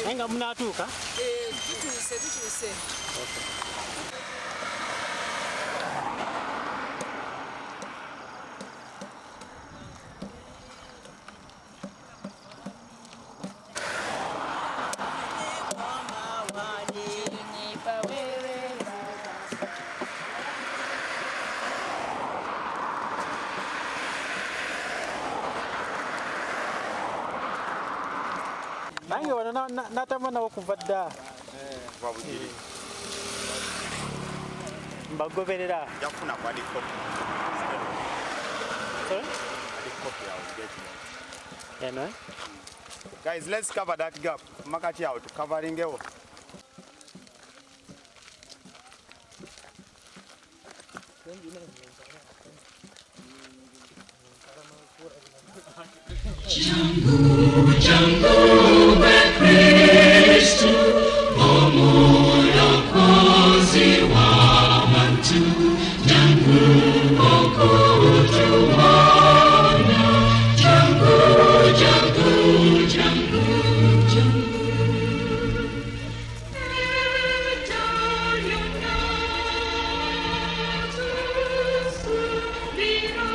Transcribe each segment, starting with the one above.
Enga mnatuuka? Tutuuse. Okay. Nange wana natamana okuva dda Bugiri mbagoberera yakuna baliko sorry yeah, no? Guys, let's cover that gap makati out covering it. Jangu Kristu Omulokozi w'abantu jangu okutuwana jangu Biro,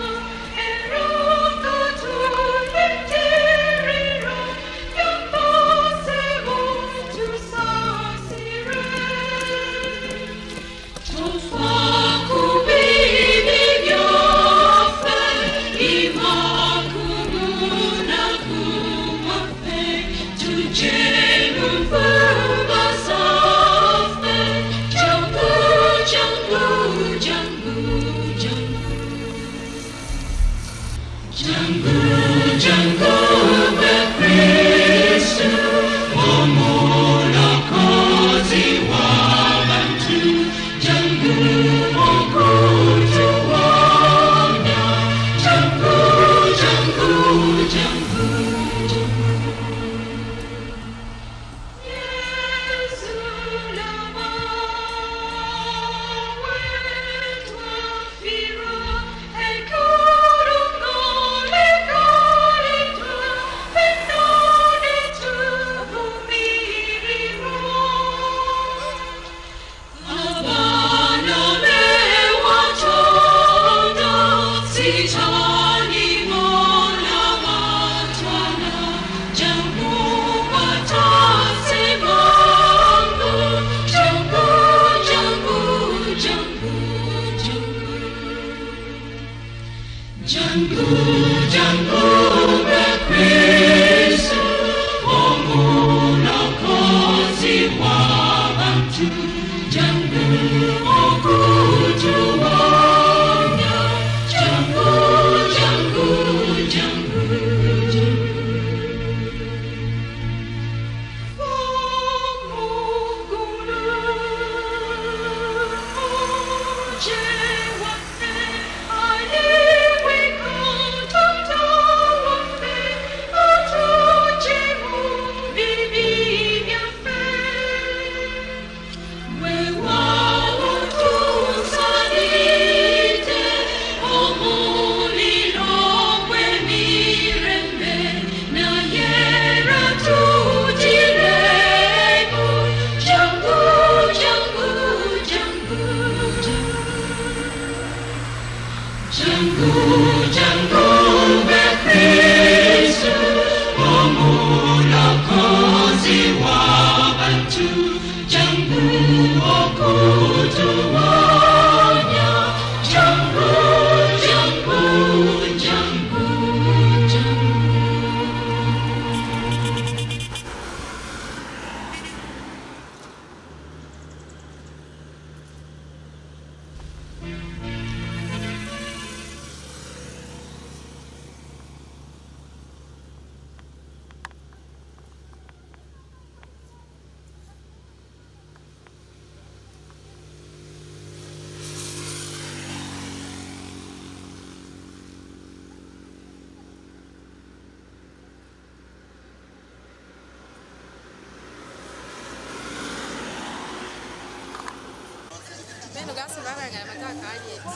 mugasi babanga amataka alieti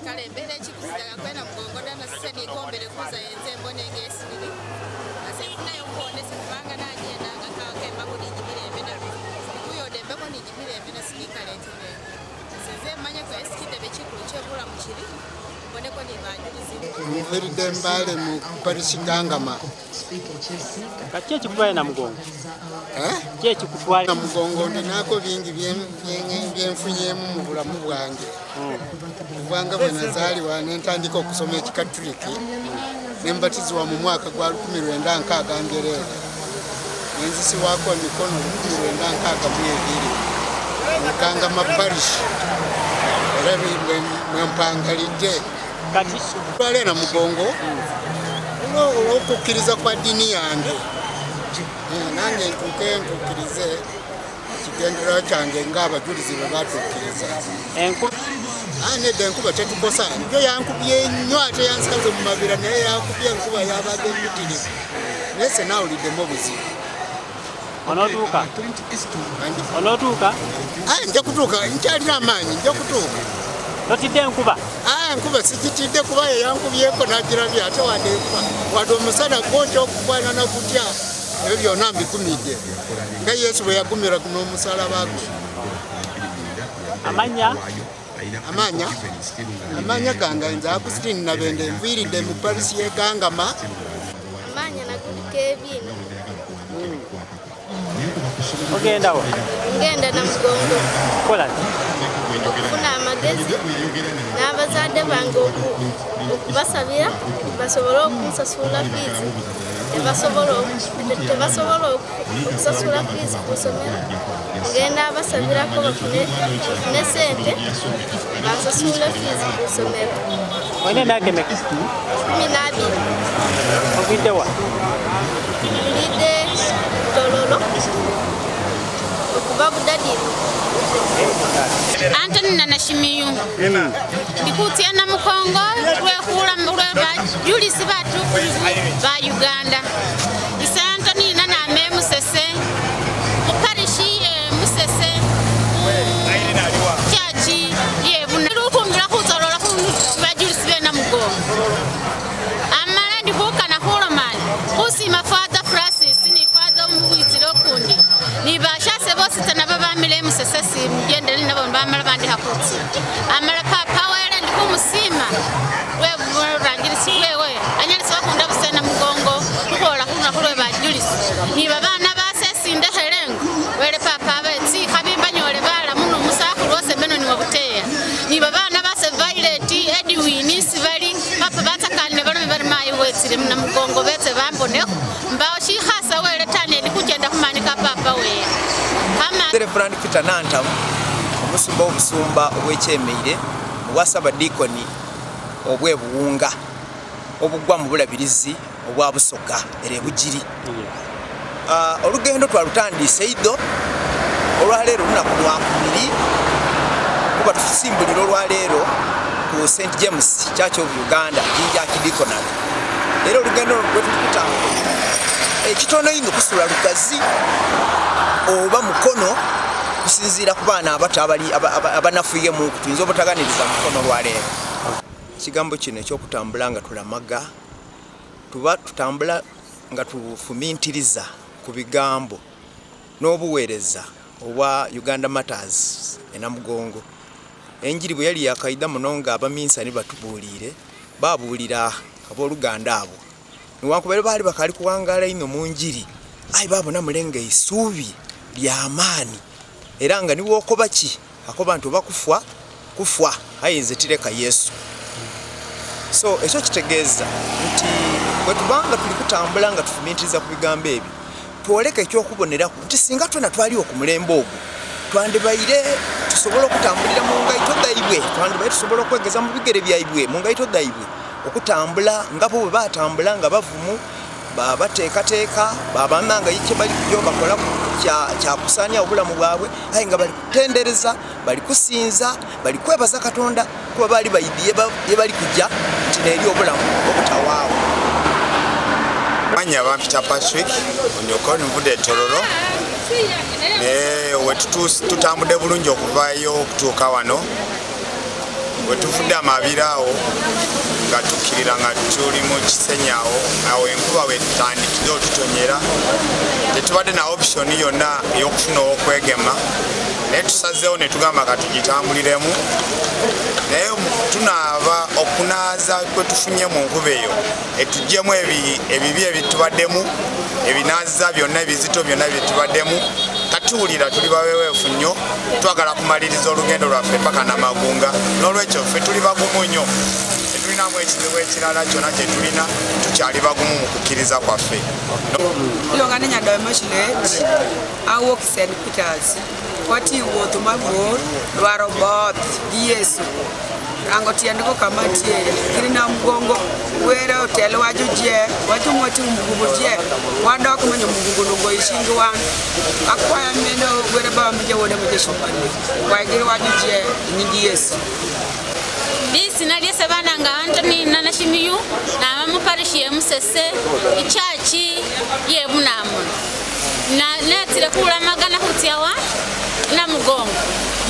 kale mbere chikuzaga kwenda Namugongo dana sasa ni kombere kuza yenze mbone ngesibiri asefuna yokondese kubanga nagenda ngakaka embagudi jibire embena kuyo dembe ko ni jibire embena sinikale tene aseze manye ko eskide bechikulu chebula muchiri mbone ko ni banjulizi Muviri dembale mu parishingangama Kaki ekikutwala Namugongo? Ki ekikutwala Namugongo ndinako bingi byenfunyemu mu bulamu bwange. Kubanga bwe nazaaliwa ne ntandika okusoma ekikatuliki ne mbatizibwa mu mwaka gwa 1962 nenzisibwako emikono 1962 Mukangama parish era mwempangalidde kati twale Namugongo okukkiriza kwa dini yange nange ntukkirize ekigendererwa kyange ng'abajulizi bwe batukkiriza enkuba nedda enkuba tetukosa njo yankubye nnyo ate yansikaze mu Mabira naye yankubye enkuba yabadde emmutirivu naye se naawuliddemu obuzibu onootuuka nja kutuuka nkyalina amaanyi nja kutuuka totidde enkuba enkuba sigitidde kuba yeyankubyeko nagirabye ate wadde omusana gwotya okufaanana kutya ebyo byonna mbigumidde nga Yesu bwe yagumira n'omusalaba gwe amanya gange nze Agustine Nabende nviiridde mu parisi y'Egangama amanya nagulika ebyino ogendawo ngenda Namugongo kola okufuna amagezi n'abazadde bange okubasabira basobole okunsasula fiizi tebasobola okusasula fiizi ku ssomero ngenda abasabirako bafune sente bansasule fiizi ku ssomero. olina emyaka emeka? 12. Ovudde wa? Mbidde Tororo okuva Budadiru. Antoni Nanashimiyu ndikutia Namugongo lwekula lwebajulisi batu ba Uganda isa Antoni naname musese muparishi musese chachi yebuna lukungira kuzolola bajulisi be Namugongo amala ndikukana hulomani kusima Father Francis ni Father Mbuiziro kundi ni bashase bose tana babamile musese si mgendeli nabo bamala bandi hakutsi amala papa wele ndikumusima wewe rangirisi wewe anyalisi bakunda busena Namugongo kukola kuna kulwe bajulisi ni babana basesi ndehelengo wele papa abetsi kabimba nyole bala muno musaku rwose beno ni wabuteya ni babana base Violet Edwin Sivali papa batakanne bano bari mayi wetsire Namugongo betse bamboneko mbawo shihasa wele tane ndikugenda kumanika papa wele Reverend Peter Nantam omusumba obusumba obwekyemeire obwasabadikoni obwebuwunga obugwa mu bulabirizi obwa Busoga ere Bugiri olugendo twalutandise iddo olwaleero lunaku lwakubiri kuba tusimbulira olwaleero ku St James Church of Uganda Jinja Kidikonal era olugendo lwe tulikutambula ekitono ino kusula lukazi oba mukono kusinzira ku baana abato abanafuye mu kutuyinza obutaganiriza mukono lwaleero ekigambo kino ekyokutambula nga tulamaga tuba tutambula nga tufumintiriza ku bigambo n'obuweereza obwa Uganda Matters Namugongo enjiri bwe yali yakaida muno nga abaminsani batubuulire babuulira abooluganda abo niwankubere baali bakali kuwangala ino mu njiri ayi babona mulenge isuubi lyamaani era nga niwookoba ki akoba nti oba kufwa ayinza tireka Yesu so ekyo kitegeeza nti bwe tubanga tuli kutambula nga tufumintiriza ku bigambo ebyo twoleka ekyokuboneraku nti singa twena twaliwo ku mulembe ogwo twandibaire tusobola okutambulira mu ngaito daibwe twandibaire tusobola okwegeza mu bigere byaibwe mu ngaito daibwe okutambula nga bo bwe batambula nga bavumu bateekateeka babamanga yike bali kujja bakola kyakusaanya obulamu bwabwe aye nga bali kutendereza bali kusinza bali kwebaza Katonda kuba bali bayidiye bali kujja nti neeri obulamu obutawaawo Manya Peter Patrick onyoko nvudde Tororo tutambudde bulungi okuvaayo okutuuka wano wetuvudde Mabira awo nga tukkirira nga tuli mu kisenyi awo enkuba wetutandikira otutonyera tetubadde na option yonna ey'okufuna okwegema naye tusazeewo ne tugamba katugitambuliremu naye tunaaba okunaaza kwe tufunye mu nkuba eyo etuggyemu ebibi ebitubaddemu ebinaaza byonna ebizito byonna byetubaddemu katuwulira tuli baweweefu nnyo twagala kumaliriza olugendo lwaffe paka Namugongo n'olwekyo ffe tuli bagumu nnyo tetulinamu ekizibu ekirala kyonna kye tulina tukyali bagumu mu kukkiriza kwaffe. Wati wuotho mabor dwaro both gi Yesu rango tiendgo kama tie kiri Namugongo were otelo wajo je wajo moti Mugungu je wadok manyo Mugungu lungo ishingi wan akwaya meno were baba mje wode mje shumbani wagiri wajo je nyingi Yesu bisi naliese bananga Antoni nanashimiyu na mama parishi yemusese ichachi yebunamu na netire Okulamaga na hutiawa Namugongo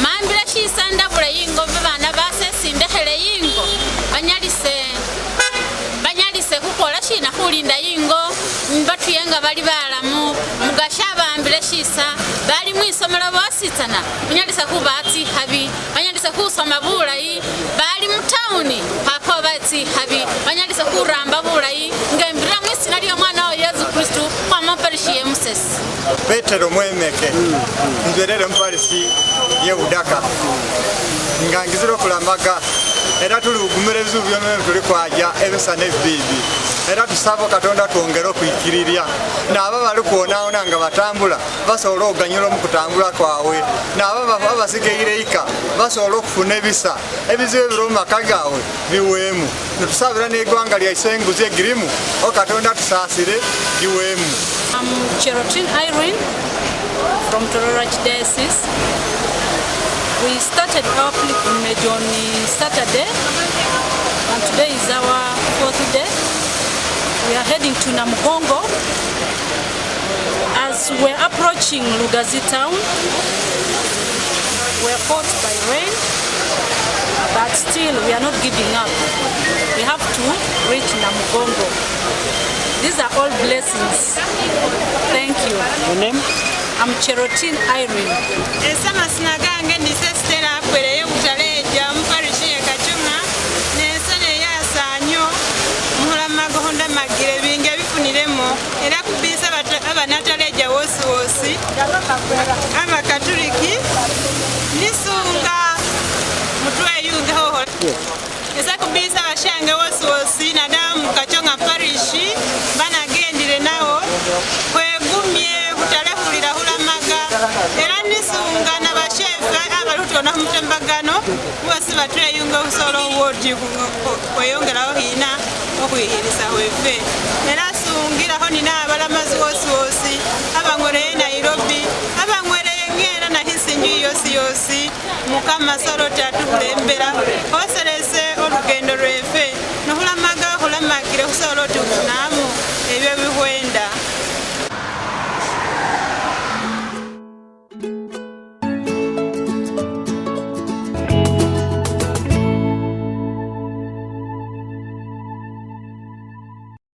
Mabira shisanda bula yingo bana basesindehele yingo banyalise kukola shina kulinda yingo batuyenga bali balamu mugasha bambile shisa bali mwisomero bositsana banyalisa kubati habi banyalisa kusoma bulayi bali mu town papa bati habi banyalisa kuramba bulayi ngembira mwisina lyo mwana wa Yesu Kristo kwa maparishi yemusesi Petero mwemeke nzwerere mpalisi ye Budaka ngangizira Okulamaga era tuli bugumerezu byonna tuli kwaja ebisa n'ebibi era tusaba Katonda twongere okwikirirya n'abo bali kuonaona nga batambula basobola okuganyula mu kutambula kwawe n'abo basigaire ika basobola okufuna ebisa ebizibu ebiri mu maka gaabwe biweemu netusabira n'eggwanga lyaife enguzi egirimu Katonda tusaasire giweemu. I'm Irene from Tororo Archdiocese. We started our pilgrimage on Saturday, and today is our 4th day. We are heading to Namugongo. As we're approaching Lugazi town, we're caught by rain, but still we are not giving up. We have to reach Namugongo. These are all blessings. Thank you. Your name? I'm Irene. Esama sinagange ni sestera kwere Butalejja mparishi ya Kachuma nesane ya sanyo Okulamaga honda magire binge bifuniremo era kubisa Abatalejja wosi Abakatoliki nisunga mutwe yunge hoho esa kubisa bashange wosi na damu Kachonga parishi banagendire nawo kwegumye butalehulira Okulamaga era nisunga n'abashefe abaluto n'omutembagano bose batweyunga okusoola obwoti kweyongeraho hina okuyigiriza weffe era sungiraho nina Abalamazi wosi abangwereye Nairobi abangwereye ngera nahisingi yosi Mukama soroti atulembera oserese olugendo lweffe n'Okulamaga okulamagire kusoola